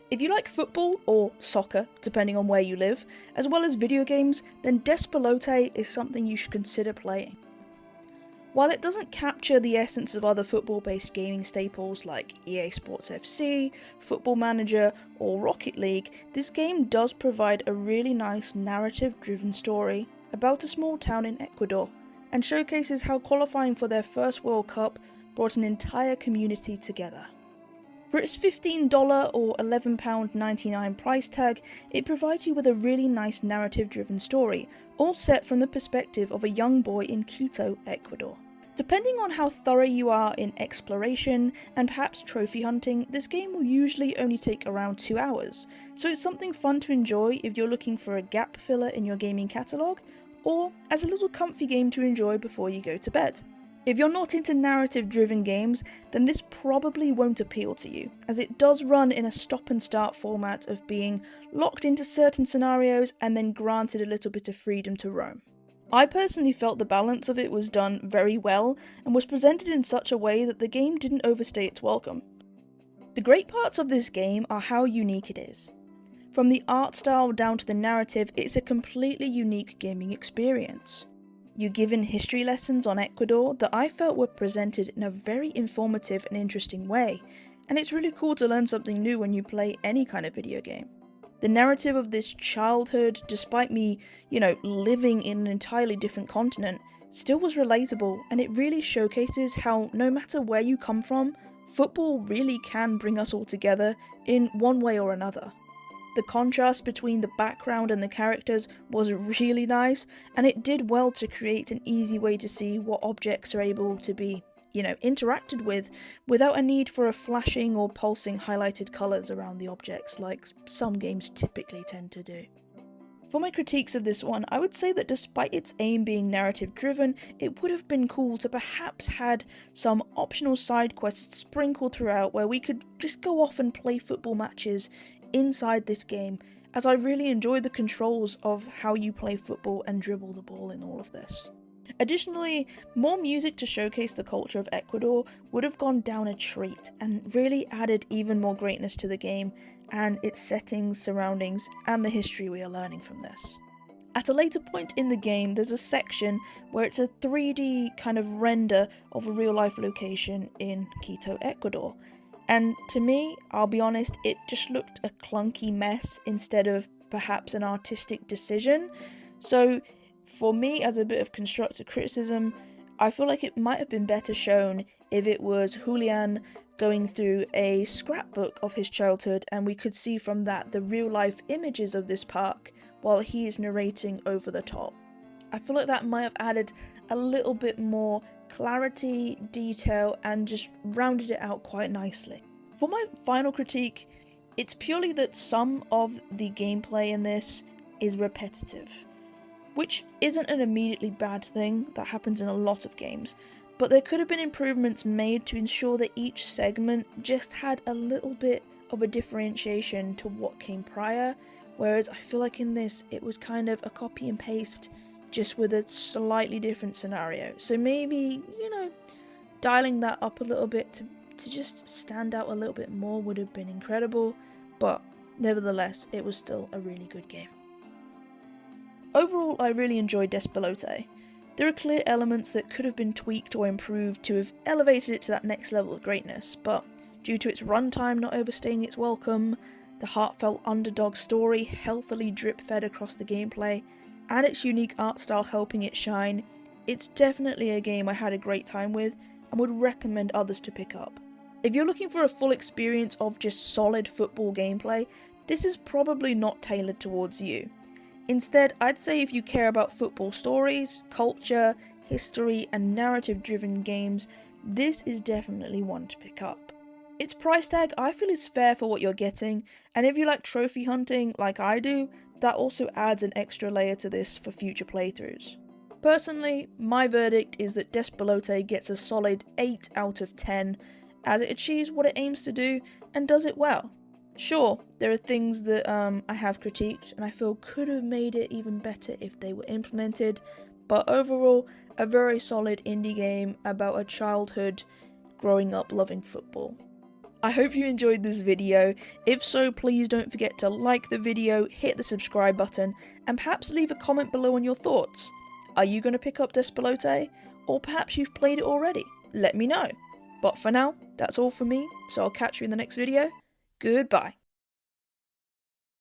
If you like football, or soccer, depending on where you live, as well as video games, then Despelote is something you should consider playing. While it doesn't capture the essence of other football-based gaming staples like EA Sports FC, Football Manager, or Rocket League, this game does provide a really nice narrative-driven story about a small town in Ecuador, and showcases how qualifying for their first World Cup brought an entire community together. For its $15 or £11.99 price tag, it provides you with a really nice narrative-driven story, all set from the perspective of a young boy in Quito, Ecuador. Depending on how thorough you are in exploration and perhaps trophy hunting, this game will usually only take around 2 hours, so it's something fun to enjoy if you're looking for a gap filler in your gaming catalogue, or as a little comfy game to enjoy before you go to bed. If you're not into narrative-driven games, then this probably won't appeal to you, as it does run in a stop-and-start format of being locked into certain scenarios and then granted a little bit of freedom to roam. I personally felt the balance of it was done very well, and was presented in such a way that the game didn't overstay its welcome. The great parts of this game are how unique it is. From the art style down to the narrative, it's a completely unique gaming experience. You're given history lessons on Ecuador that I felt were presented in a very informative and interesting way, and it's really cool to learn something new when you play any kind of video game. The narrative of this childhood, despite me, living in an entirely different continent, still was relatable, and it really showcases how no matter where you come from, football really can bring us all together in one way or another. The contrast between the background and the characters was really nice, and it did well to create an easy way to see what objects are able to be, interacted with without a need for a flashing or pulsing highlighted colours around the objects like some games typically tend to do. For my critiques of this one, I would say that despite its aim being narrative driven, it would have been cool to perhaps had some optional side quests sprinkled throughout where we could just go off and play football matches inside this game, as I really enjoy the controls of how you play football and dribble the ball in all of this. Additionally, more music to showcase the culture of Ecuador would have gone down a treat and really added even more greatness to the game and its settings, surroundings, and the history we are learning from this. At a later point in the game, there's a section where it's a 3D kind of render of a real life location in Quito, Ecuador. And to me, I'll be honest, it just looked a clunky mess instead of perhaps an artistic decision. So for me, as a bit of constructive criticism, I feel like it might have been better shown if it was Julian going through a scrapbook of his childhood and we could see from that the real life images of this park while he is narrating over the top. I feel like that might have added a little bit more clarity, detail, and just rounded it out quite nicely. For my final critique, it's purely that some of the gameplay in this is repetitive, which isn't an immediately bad thing. That happens in a lot of games, but there could have been improvements made to ensure that each segment just had a little bit of a differentiation to what came prior, whereas I feel like in this it was kind of a copy and paste just with a slightly different scenario. So maybe, dialing that up a little bit to just stand out a little bit more would have been incredible, but nevertheless it was still a really good game. Overall, I really enjoyed Despelote. There are clear elements that could have been tweaked or improved to have elevated it to that next level of greatness, but due to its runtime not overstaying its welcome, the heartfelt underdog story healthily drip-fed across the gameplay, and its unique art style helping it shine, it's definitely a game I had a great time with and would recommend others to pick up. If you're looking for a full experience of just solid football gameplay, this is probably not tailored towards you. Instead, I'd say if you care about football stories, culture, history, and narrative-driven games, this is definitely one to pick up. Its price tag I feel is fair for what you're getting, and if you like trophy hunting like I do, that also adds an extra layer to this for future playthroughs. Personally, my verdict is that Despelote gets a solid 8 out of 10, as it achieves what it aims to do and does it well. Sure, there are things that I have critiqued and I feel could have made it even better if they were implemented, but overall, a very solid indie game about a childhood growing up loving football. I hope you enjoyed this video. If so, please don't forget to like the video, hit the subscribe button, and perhaps leave a comment below on your thoughts. Are you going to pick up Despelote? Or perhaps you've played it already? Let me know. But for now, that's all from me, so I'll catch you in the next video. Goodbye.